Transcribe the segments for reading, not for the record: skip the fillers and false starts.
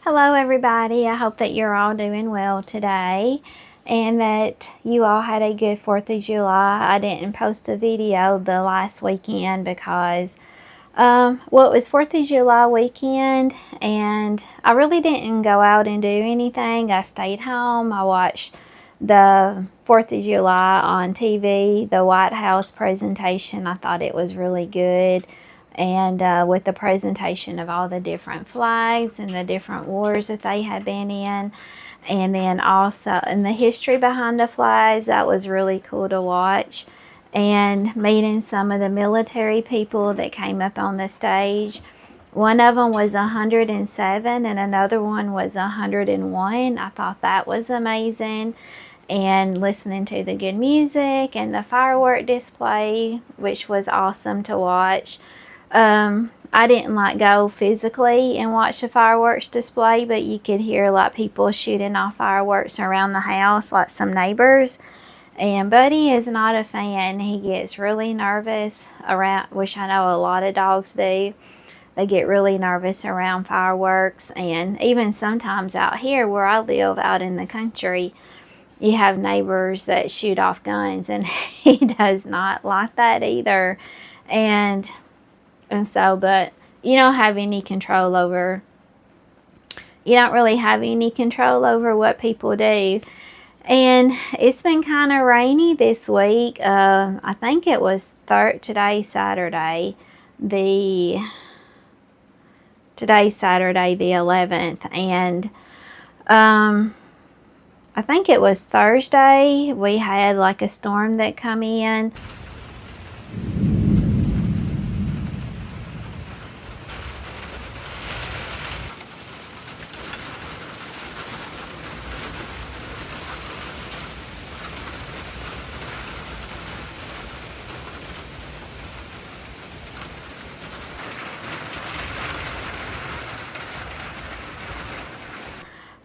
Hello everybody, I hope that you're all doing well today and that you all had a good 4th of July. I didn't post a video the last weekend because it was 4th of July weekend and I really didn't go out and do anything. I stayed home. I watched the 4th of July on TV, the White House presentation. I thought it was really good. And with the presentation of all the different flags and the different wars that they had been in, and then also in the history behind the flags, that was really cool to watch. And meeting some of the military people that came up on the stage. One of them was 107 and another one was 101. I thought that was amazing. And listening to the good music and the firework display, which was awesome to watch. I didn't go physically and watch the fireworks display, but you could hear a lot of people shooting off fireworks around the house, like some neighbors. And Buddy is not a fan. He gets really nervous around, which I know a lot of dogs do. They get really nervous around fireworks. And even sometimes out here where I live out in the country, you have neighbors that shoot off guns, and he does not like that either. And so, but you don't have any control over, you don't really have any control over what people do. And it's been kind of rainy this week. I think it was today's Saturday the 11th. And I think it was Thursday we had like a storm that come in.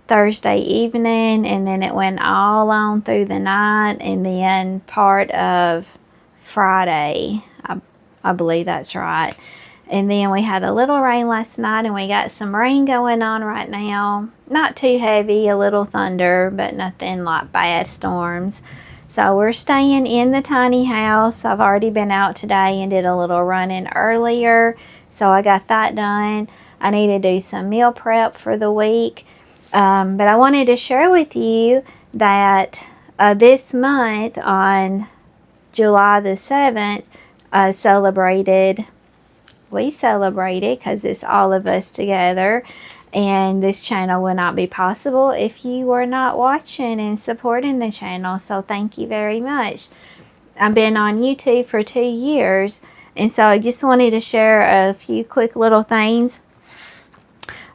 Thursday evening, and then it went all on through the night, and then part of Friday. I believe that's right. And then we had a little rain last night, and we got some rain going on right now. Not too heavy, a little thunder, but nothing like bad storms. So we're staying in the tiny house. I've already been out today and did a little running earlier, so I got that done. I need to do some meal prep for the week. But I wanted to share with you that this month on July the 7th, we celebrated because it's all of us together, and this channel would not be possible if you were not watching and supporting the channel. So thank you very much. I've been on YouTube for 2 years, and so I just wanted to share a few quick little things.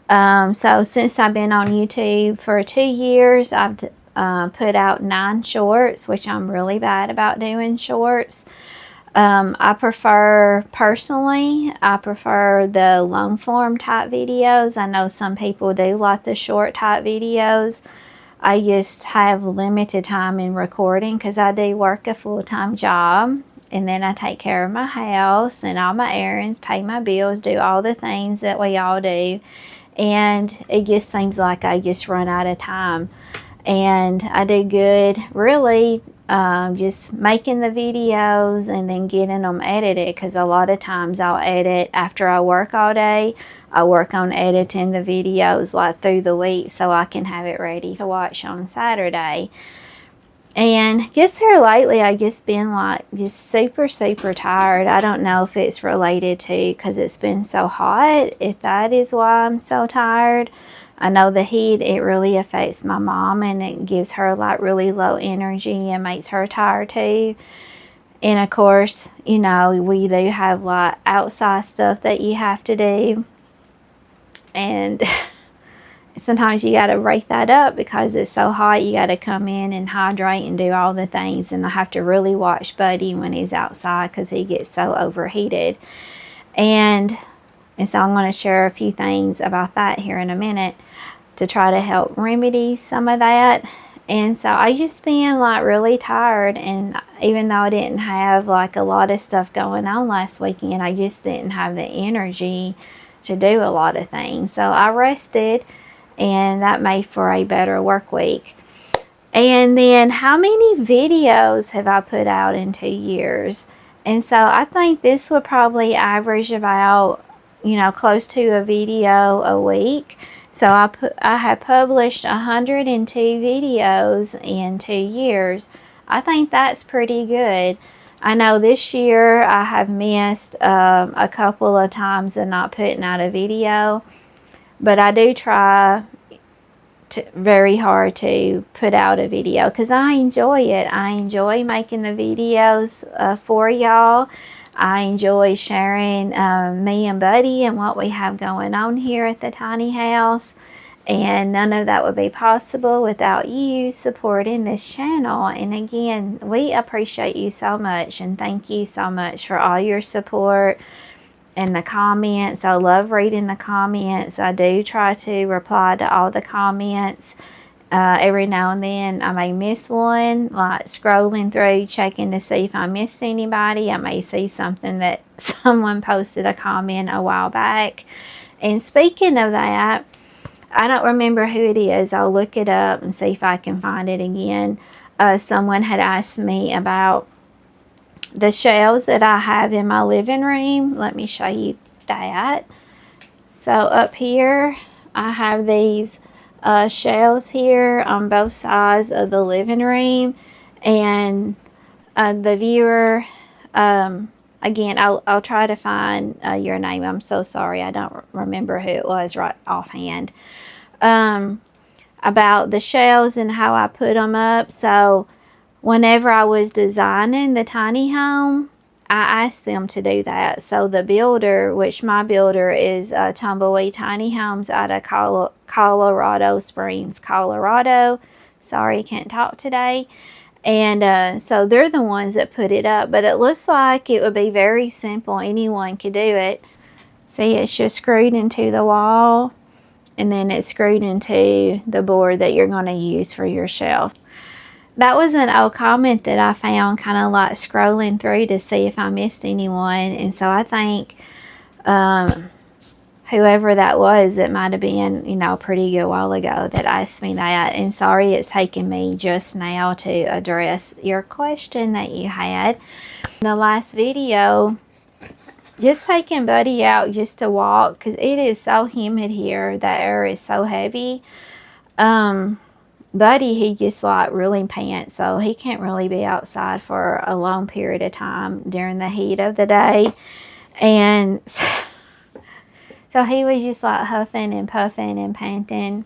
So since I've been on YouTube for 2 years, I've put out 9 shorts, which I'm really bad about doing shorts. Personally, I prefer the long form type videos. I know some people do like the short type videos. I just have limited time in recording because I do work a full-time job. And then I take care of my house and all my errands, pay my bills, do all the things that we all do. And it just seems like I just run out of time. And I do good, really, just making the videos and then getting them edited. Because a lot of times I'll edit after I work all day. I work on editing the videos like through the week so I can have it ready to watch on Saturday. And just here lately, I just been like just super tired. I don't know if it's related to because it's been so hot, if that is why I'm so tired. I know the heat, it really affects my mom, and it gives her like really low energy and makes her tired too. And of course, you know, we do have like outside stuff that you have to do, and sometimes you got to break that up because it's so hot. You got to come in and hydrate and do all the things. And I have to really watch Buddy when he's outside because he gets so overheated. And so I'm going to share a few things about that here in a minute to try to help remedy some of that. And so I just been like really tired, and even though I didn't have like a lot of stuff going on last weekend, I just didn't have the energy to do a lot of things. So I rested and that made for a better work week. And then how many videos have I put out in 2 years? And so I think this would probably average about, you know, close to a video a week. So I have published 102 videos in 2 years. I think that's pretty good. I know this year I have missed a couple of times of not putting out a video, but I do try very hard to put out a video because I enjoy it. I enjoy making the videos for y'all. I enjoy sharing me and Buddy and what we have going on here at the tiny house, and none of that would be possible without you supporting this channel. And again, we appreciate you so much, and thank you so much for all your support and the comments. I love reading the comments. I do try to reply to all the comments. Every now and then I may miss one, like scrolling through checking to see if I missed anybody. I may see something that someone posted a comment a while back. And speaking of that, I don't remember who it is. I'll look it up and see if I can find it again. Someone had asked me about the shelves that I have in my living room. Let me show you that. So up here I have these shelves here on both sides of the living room, and the viewer, again, I'll try to find your name. I'm so sorry, I don't remember who it was right offhand, about the shelves and how I put them up. So whenever I was designing the tiny home, I asked them to do that. So the builder, which my builder is Tumbleweed Tiny Homes out of Colorado Springs, Colorado. Sorry, can't talk today. And so they're the ones that put it up. But it looks like it would be very simple. Anyone could do it. See, it's just screwed into the wall, and then it's screwed into the board that you're going to use for your shelf. That was an old comment that I found kind of like scrolling through to see if I missed anyone. And so I think whoever that was, it might have been, you know, a pretty good while ago that asked me that. And sorry it's taken me just now to address your question that you had. In the last video, just taking Buddy out just to walk because it is so humid here. The air is so heavy. Buddy, he just like really pants, so he can't really be outside for a long period of time during the heat of the day. And so he was just like huffing and puffing and panting.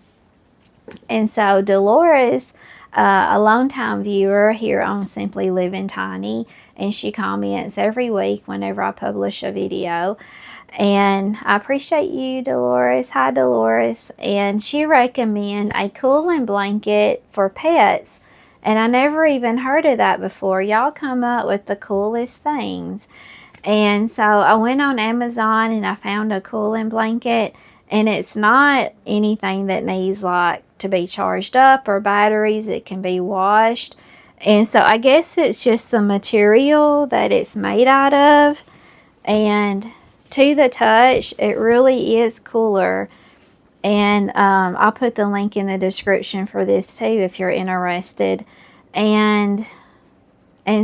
And so Dolores, a long-time viewer here on Simply Living Tiny, and she comments every week whenever I publish a video. And I appreciate you, Dolores. Hi, Dolores. And she recommended a cooling blanket for pets. And I never even heard of that before. Y'all come up with the coolest things. And so I went on Amazon and I found a cooling blanket. And it's not anything that needs like to be charged up or batteries. It can be washed. And so I guess it's just the material that it's made out of. And to the touch, it really is cooler. And I'll put the link in the description for this too if you're interested. And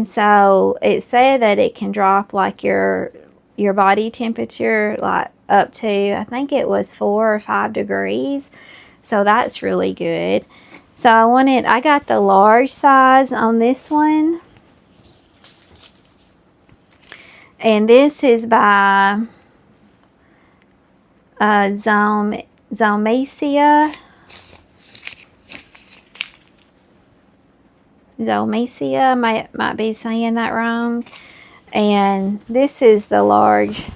so it said that it can drop like your body temperature like up to, I think it was 4 or 5 degrees. So that's really good. So I got the large size on this one. And this is by Zomecia. Might be saying that wrong. And this is the large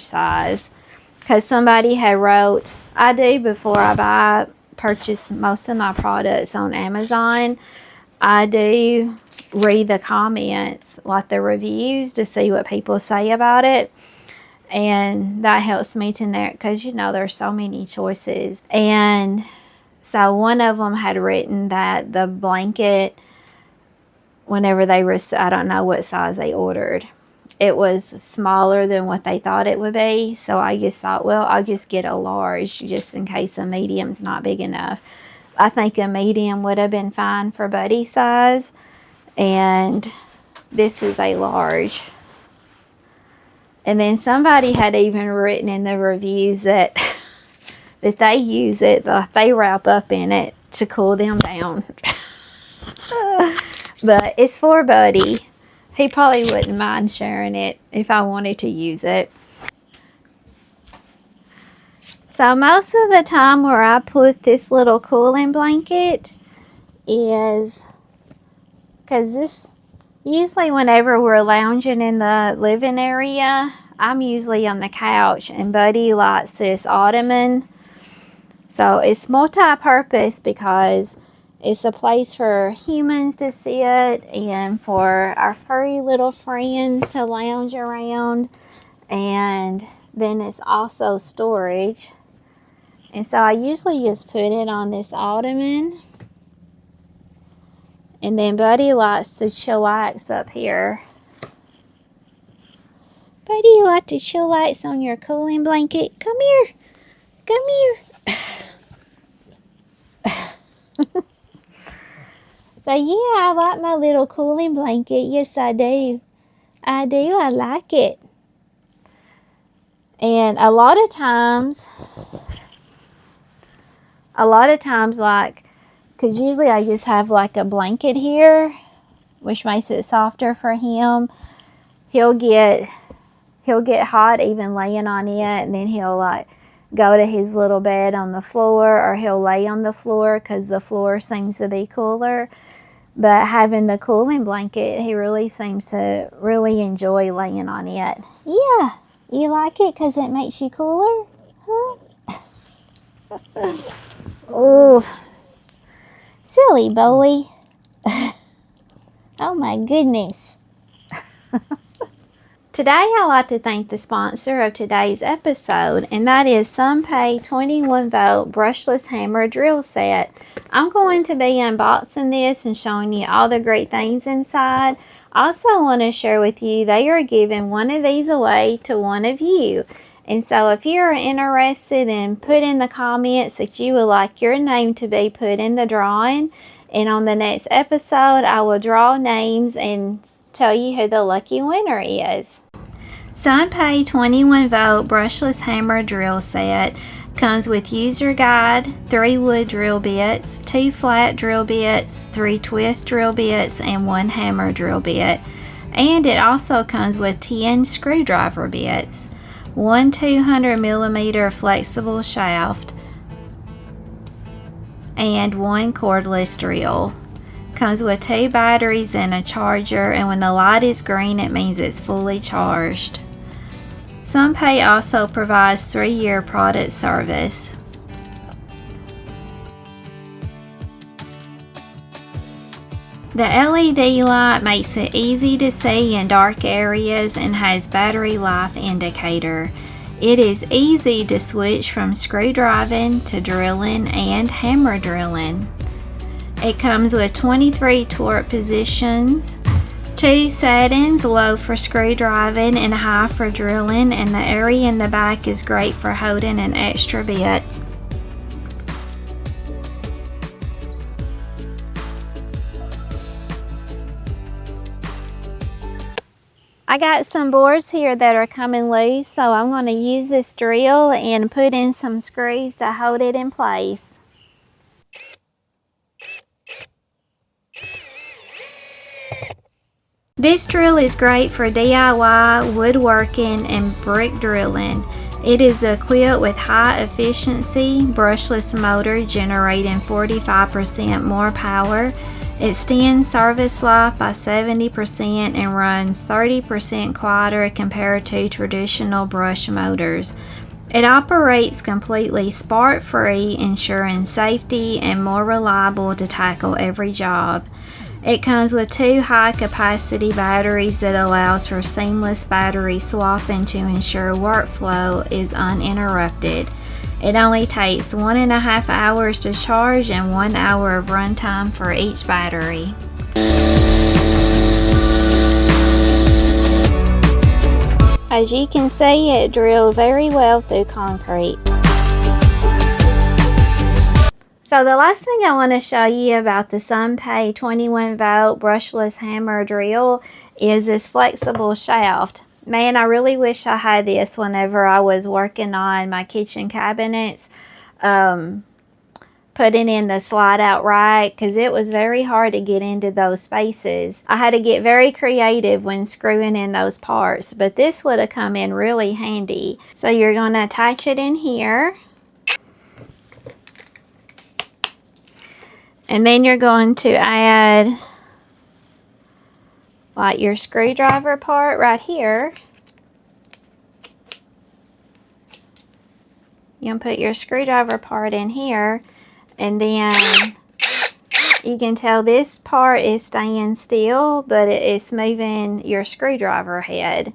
size. Because somebody had wrote, I do before I purchase most of my products on Amazon, I do read the comments, like the reviews, to see what people say about it. And that helps me to know, because you know there's so many choices. And so one of them had written that the blanket, whenever they were, I don't know what size they ordered, it was smaller than what they thought it would be. So I just thought, well, I'll just get a large just in case a medium's not big enough. I think a medium would have been fine for Buddy's size. And this is a large. And then somebody had even written in the reviews that that they use it, they wrap up in it to cool them down. But it's for Buddy. He probably wouldn't mind sharing it if I wanted to use it. So most of the time where I put this little cooling blanket is because this, usually whenever we're lounging in the living area, I'm usually on the couch and Buddy likes this ottoman. So it's multi-purpose because it's a place for humans to sit and for our furry little friends to lounge around. And then it's also storage. And so I usually just put it on this ottoman. And then Buddy likes to chillax up here. Buddy, you like to chillax on your cooling blanket? Come here. Come here. So yeah, I like my little cooling blanket. Yes, I do. I do. I like it. And a lot of times like, because usually I just have like a blanket here, which makes it softer for him. He'll get hot even laying on it, and then he'll like go to his little bed on the floor, or he'll lay on the floor because the floor seems to be cooler. But having the cooling blanket, he really seems to really enjoy laying on it. Yeah, you like it because it makes you cooler? Huh? Oh, silly boy. Oh my goodness. Today I like to thank the sponsor of today's episode, and that is Sundpey 21 volt brushless hammer drill set. I'm going to be unboxing this and showing you all the great things inside. I also want to share with you they are giving one of these away to one of you. And so if you're interested, then put in the comments that you would like your name to be put in the drawing. And on the next episode, I will draw names and tell you who the lucky winner is. Sundpey 21 volt brushless hammer drill set comes with user guide, 3 wood drill bits, 2 flat drill bits, 3 twist drill bits, and 1 hammer drill bit. And it also comes with 10 screwdriver bits, 1 200mm flexible shaft, and 1 cordless drill. Comes with 2 batteries and a charger, and when the light is green it means it's fully charged. Sundpey also provides 3-year product service. The LED light makes it easy to see in dark areas and has battery life indicator. It is easy to switch from screwdriving to drilling and hammer drilling. It comes with 23 torque positions, 2 settings, low for screwdriving and high for drilling, and the area in the back is great for holding an extra bit. I got some boards here that are coming loose, so I'm going to use this drill and put in some screws to hold it in place. This drill is great for DIY, woodworking, and brick drilling. It is equipped with high efficiency brushless motor generating 45% more power. It extends service life by 70% and runs 30% quieter compared to traditional brush motors. It operates completely spark-free, ensuring safety and more reliable to tackle every job. It comes with 2 high-capacity batteries that allows for seamless battery swapping to ensure workflow is uninterrupted. It only takes 1.5 hours to charge and 1 hour of runtime for each battery. As you can see, it drilled very well through concrete. So the last thing I want to show you about the Sundpey 21 volt brushless hammer drill is this flexible shaft. Man, I really wish I had this whenever I was working on my kitchen cabinets, putting in the slide out rack, because it was very hard to get into those spaces. I had to get very creative when screwing in those parts, but this would have come in really handy. So you're going to attach it in here. And then you're going to add like your screwdriver part right here. You're going to put your screwdriver part in here, and then you can tell this part is staying still, but it's moving your screwdriver head.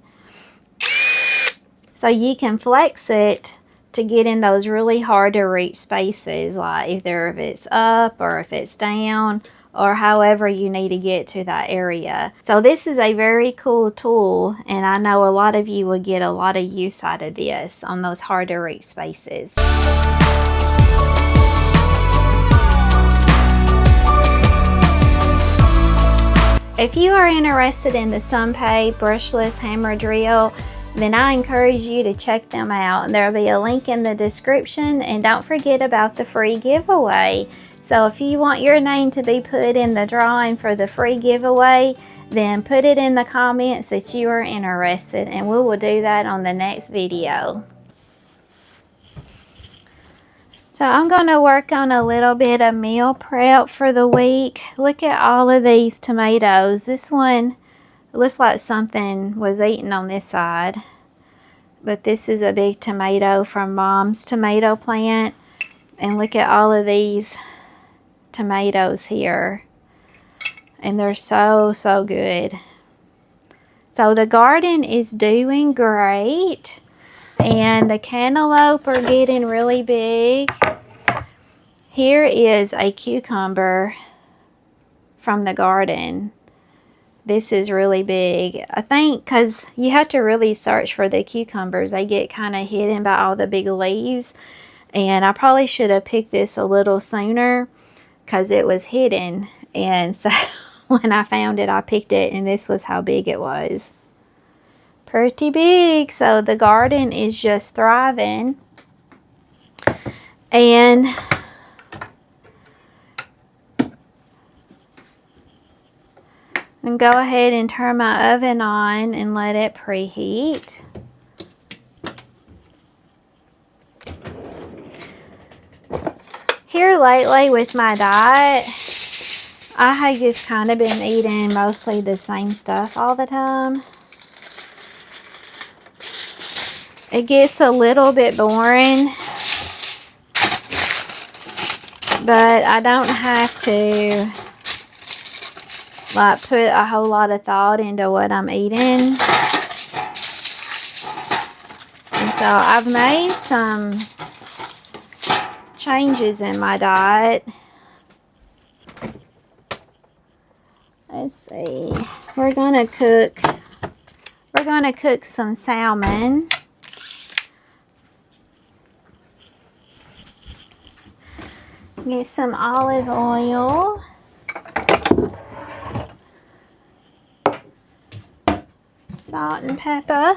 So you can flex it to get in those really hard to reach spaces, like either if it's up or if it's down, or however you need to get to that area. So this is a very cool tool, and I know a lot of you will get a lot of use out of this on those hard to reach spaces. If you are interested in the Sundpey brushless hammer drill, then I encourage you to check them out. There will be a link in the description, and don't forget about the free giveaway. So if you want your name to be put in the drawing for the free giveaway, then put it in the comments that you are interested, and we will do that on the next video. So I'm going to work on a little bit of meal prep for the week. Look at all of these tomatoes. This one looks like something was eaten on this side, but this is a big tomato from Mom's tomato plant. And look at all of these tomatoes here, and they're so good. So the garden is doing great, and the cantaloupe are getting really big. Here is a cucumber from the garden. This is really big. I think because you have to really search for the cucumbers. They get kind of hidden by all the big leaves. And I probably should have picked this a little sooner because it was hidden. And so when I found it, I picked it, and this was how big it was. Pretty big. So the garden is just thriving. And go ahead and turn my oven on and let it preheat. Here lately with my diet, I have just kind of been eating mostly the same stuff all the time. It gets a little bit boring, but I don't have to like put a whole lot of thought into what I'm eating. And so I've made some changes in my diet. Let's see. We're gonna cook some salmon. Get some olive oil. Salt and pepper.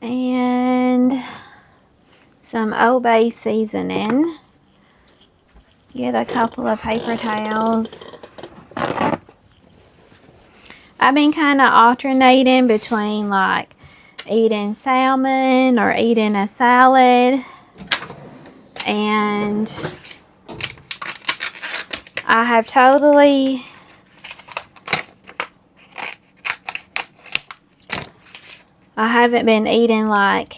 And some Old Bay seasoning. Get a couple of paper towels. I've been kind of alternating between like eating salmon or eating a salad, and I have totally I haven't been eating like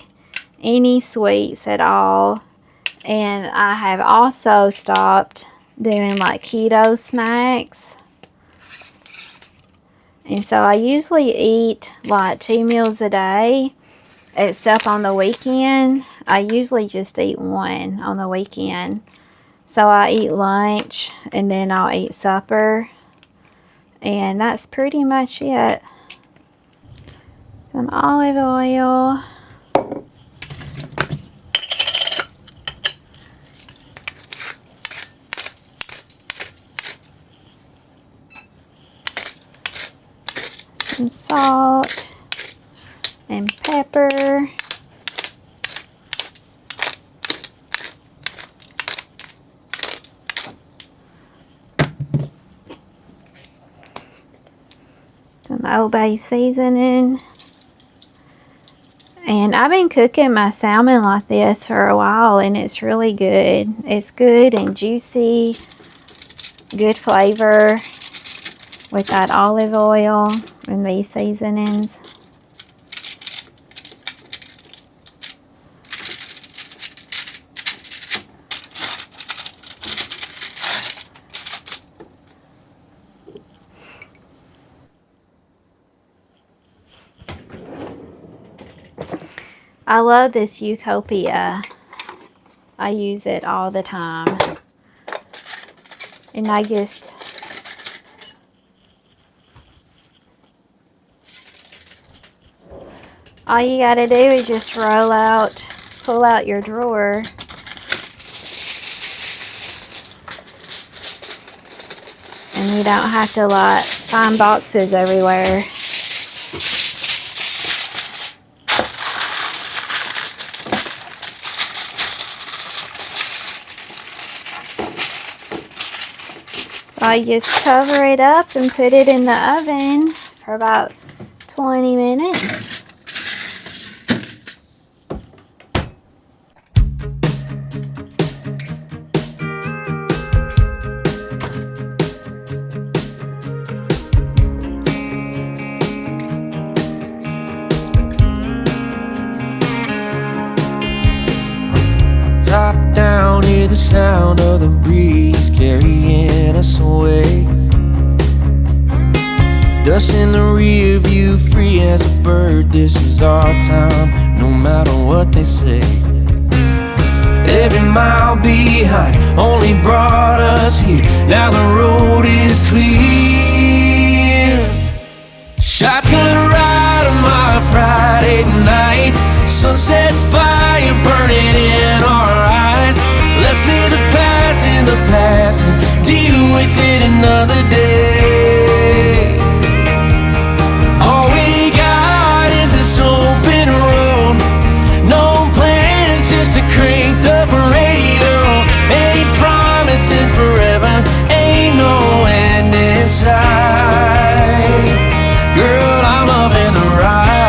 any sweets at all, and I have also stopped doing like keto snacks. And so I usually eat like 2 meals a day, except on the weekend. I usually just eat one on the weekend. So I eat lunch and then I'll eat supper. And that's pretty much it. Some olive oil. Some salt and pepper. Some Old Bay seasoning. And I've been cooking my salmon like this for a while, and it's really good. It's good and juicy, good flavor with that olive oil and these seasonings. I love this Utopia. I use it all the time. And I just all you gotta do is just pull out your drawer. And you don't have to like find boxes everywhere. So I just cover it up and put it in the oven for about 20 minutes. Top down, hear the sound of the breeze carrying us away. Dust in the rear view, free as a bird. This is our time, no matter what they say. Every mile behind only brought us here. Now the road is clear. Shotgun ride on my Friday night. Sunset fire burning in our eyes. Let's leave the past in the past and deal with it another day. All we got is this open road. No plans, just a cranked up radio. Ain't promising forever, ain't no end in sight. Girl, I'm loving the ride.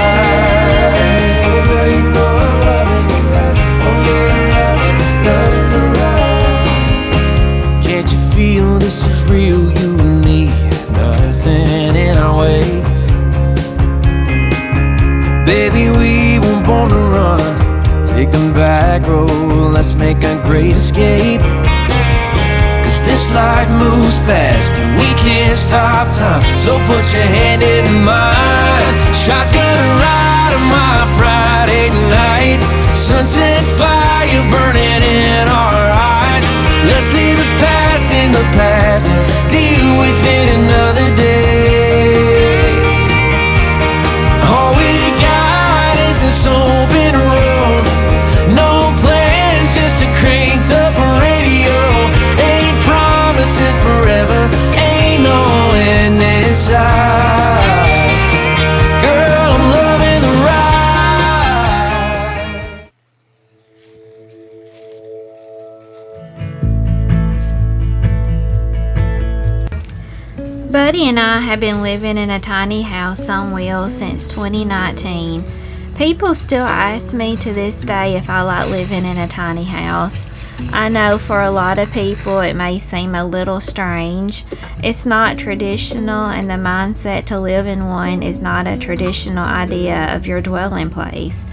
Can't you feel this is real, you and me? Nothing in our way. Baby, we weren't born to run. Take the back road, let's make a great escape. Cause this life moves fast and we can't stop time. So put your hand in mine. Shotgun ride on my Friday night. Sunset fire burning in our eyes. Let's leave the past in the past and deal with it another day. All we got is this open road. No plans, just a cranked up radio. Ain't promising forever, ain't no end in sight. Girl, I'm loving the ride. Buddy and I have been living in a tiny house on wheels since 2019. People still ask me to this day if I like living in a tiny house. I know for a lot of people it may seem a little strange. It's not traditional, and the mindset to live in one is not a traditional idea of your dwelling place.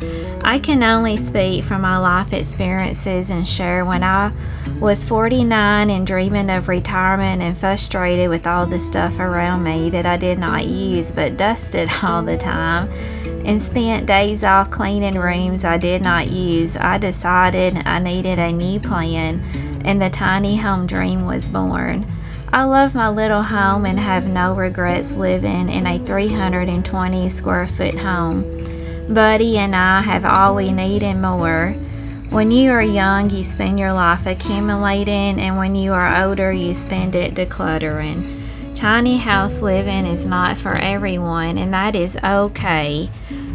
I can only speak from my life experiences and share when I was 49 and dreaming of retirement and frustrated with all the stuff around me that I did not use but dusted all the time, and spent days off cleaning rooms I did not use. I decided I needed a new plan and the tiny home dream was born. I love my little home and have no regrets living in a 320 square foot home. Buddy and I have all we need and more. When you are young, you spend your life accumulating, and when you are older, you spend it decluttering. Tiny house living is not for everyone, and that is okay.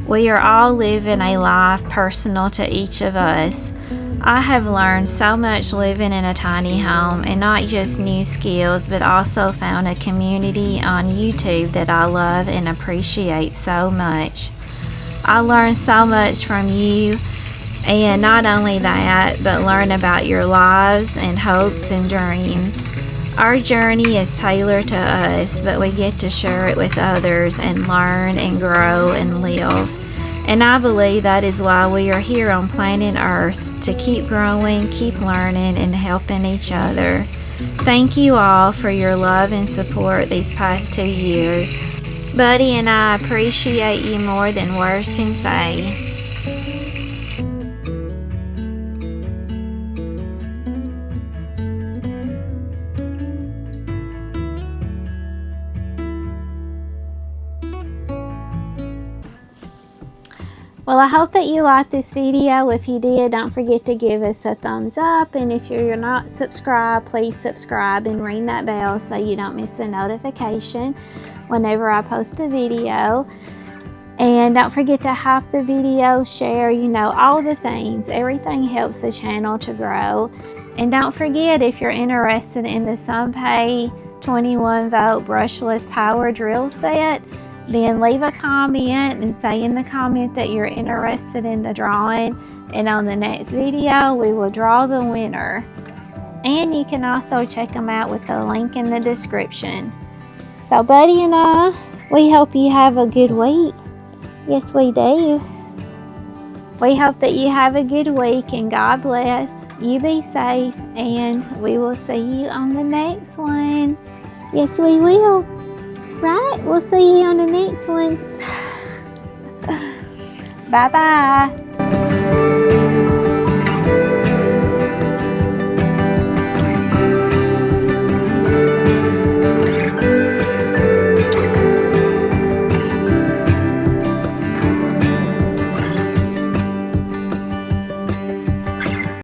We are all living a life personal to each of us. I have learned so much living in a tiny home, and not just new skills, but also found a community on YouTube that I love and appreciate so much. I learned so much from you, and not only that, but learn about your lives and hopes and dreams. Our journey is tailored to us, but we get to share it with others and learn and grow and live. And I believe that is why we are here on planet Earth, to keep growing, keep learning, and helping each other. Thank you all for your love and support these past 2 years. Buddy and I appreciate you more than words can say. Well, I hope that you liked this video. If you did, don't forget to give us a thumbs up. And if you're not subscribed, please subscribe and ring that bell so you don't miss a notification whenever I post a video. And don't forget to hype the video, share, all the things. Everything helps the channel to grow. And don't forget, if you're interested in the Sundpey 21-volt brushless power drill set, then leave a comment and say in the comment that you're interested in the drawing, and on the next video we will draw the winner. And you can also check them out with the link in the description. So Buddy and I, we hope you have a good week. Yes, we do. We hope that you have a good week, and God bless. You be safe, and we will see you on the next one. Yes, we will. Right? We'll see you on the next one. Bye-bye.